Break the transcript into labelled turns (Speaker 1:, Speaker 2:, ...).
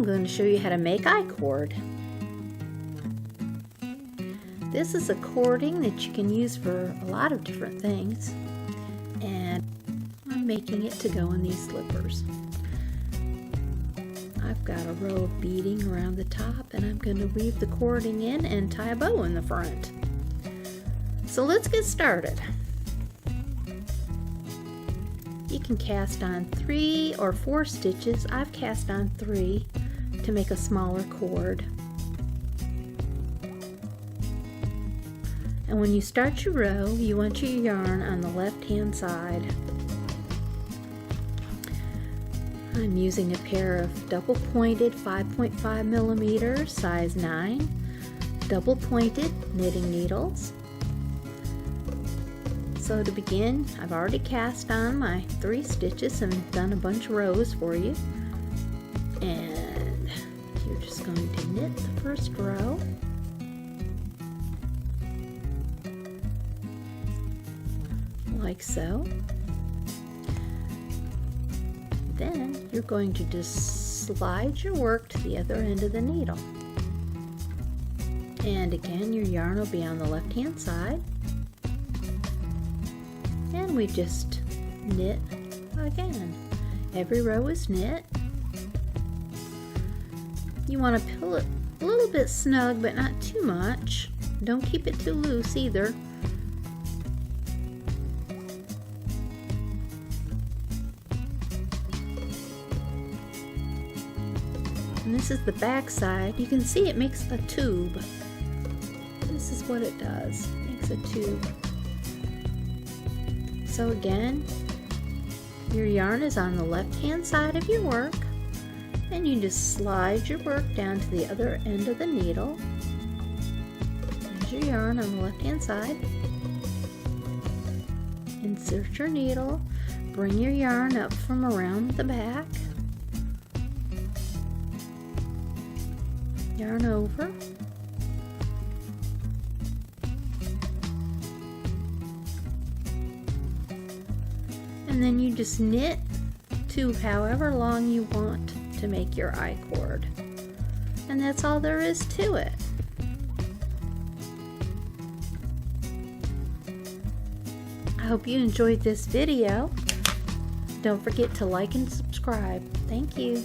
Speaker 1: I'm going to show you how to make I-cord. This is a cording that you can use for a lot of different things, and I'm making it to go in these slippers. I've got a row of beading around the top, and I'm going to weave the cording in and tie a bow in the front. So let's get started. You can cast on 3 or 4 stitches. I've cast on 3 to make a smaller cord. And when you start your row, you want your yarn on the left hand side. I'm using a pair of double pointed 5.5 millimeter size 9 double pointed knitting needles. So to begin, I've already cast on my 3 stitches and done a bunch of rows for you. And you're just going to knit the first row. Like so. Then you're going to just slide your work to the other end of the needle. And again, your yarn will be on the left hand side. And we just knit again. Every row is knit. You want to pull it a little bit snug, but not too much. Don't keep it too loose either. And this is the back side. You can see it makes a tube. This is what it does. It makes a tube. So again, your yarn is on the left hand side of your work, and you just slide your work down to the other end of the needle. There's your yarn on the left hand side. Insert your needle, bring your yarn up from around the back. Yarn over. And then you just knit to however long you want to make your I-cord. And that's all there is to it. I hope you enjoyed this video. Don't forget to like and subscribe. Thank you.